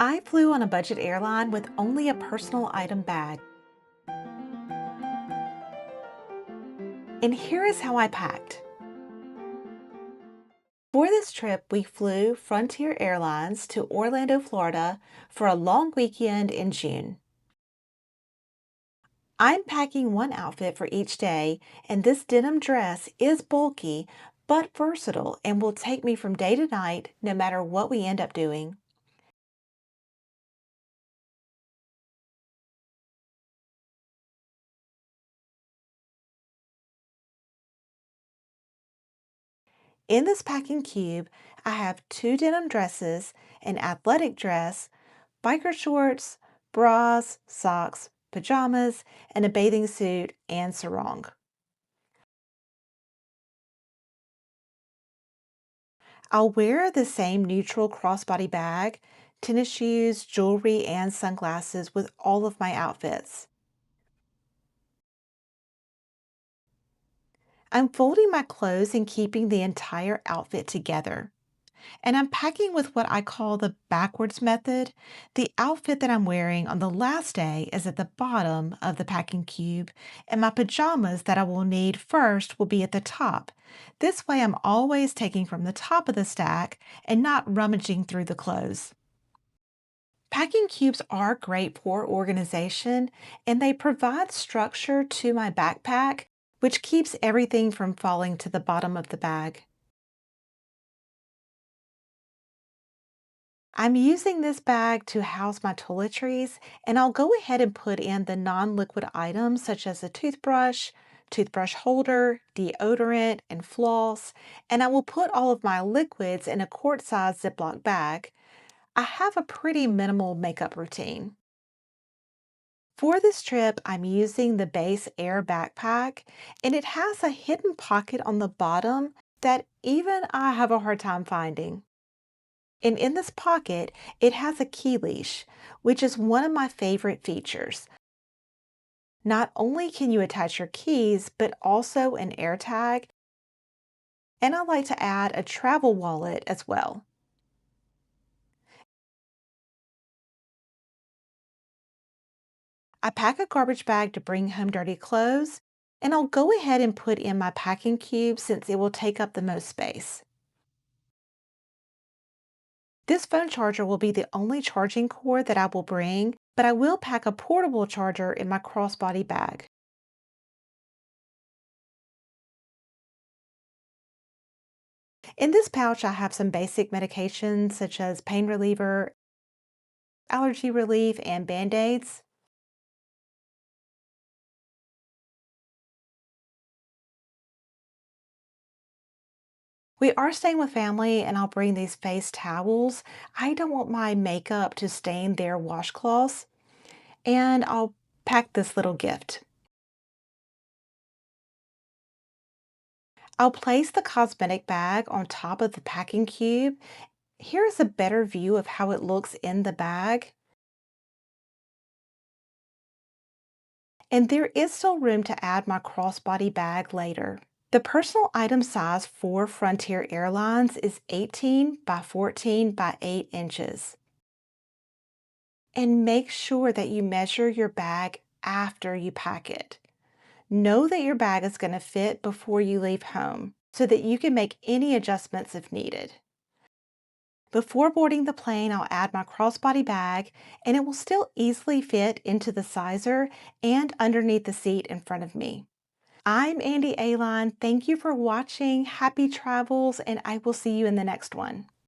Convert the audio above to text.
I flew on a budget airline with only a personal item bag. And here is how I packed. For this trip, we flew Frontier Airlines to Orlando, Florida for a long weekend in June. I'm packing one outfit for each day, and this denim dress is bulky but versatile and will take me from day to night no matter what we end up doing. In this packing cube, I have two denim dresses, an athletic dress, biker shorts, bras, socks, pajamas, and a bathing suit and sarong. I'll wear the same neutral crossbody bag, tennis shoes, jewelry, and sunglasses with all of my outfits. I'm folding my clothes and keeping the entire outfit together. And I'm packing with what I call the backwards method. The outfit that I'm wearing on the last day is at the bottom of the packing cube, and my pajamas that I will need first will be at the top. This way, I'm always taking from the top of the stack and not rummaging through the clothes. Packing cubes are great for organization, and they provide structure to my backpack, which keeps everything from falling to the bottom of the bag. I'm using this bag to house my toiletries, and I'll go ahead and put in the non-liquid items such as a toothbrush, toothbrush holder, deodorant, and floss, and I will put all of my liquids in a quart-sized Ziploc bag. I have a pretty minimal makeup routine. For this trip, I'm using the Base Air backpack, and it has a hidden pocket on the bottom that even I have a hard time finding. And in this pocket, it has a key leash, which is one of my favorite features. Not only can you attach your keys, but also an air tag, and I like to add a travel wallet as well. I pack a garbage bag to bring home dirty clothes, and I'll go ahead and put in my packing cube since it will take up the most space. This phone charger will be the only charging cord that I will bring, but I will pack a portable charger in my crossbody bag. In this pouch, I have some basic medications such as pain reliever, allergy relief, and band-aids. We are staying with family, and I'll bring these face towels. I don't want my makeup to stain their washcloths, and I'll pack this little gift. I'll place the cosmetic bag on top of the packing cube. Here's a better view of how it looks in the bag. And there is still room to add my crossbody bag later. The personal item size for Frontier Airlines is 18 by 14 by 8 inches. And make sure that you measure your bag after you pack it. Know that your bag is going to fit before you leave home so that you can make any adjustments if needed. Before boarding the plane, I'll add my crossbody bag, and it will still easily fit into the sizer and underneath the seat in front of me. I'm Andy Aline. Thank you for watching. Happy travels, and I will see you in the next one.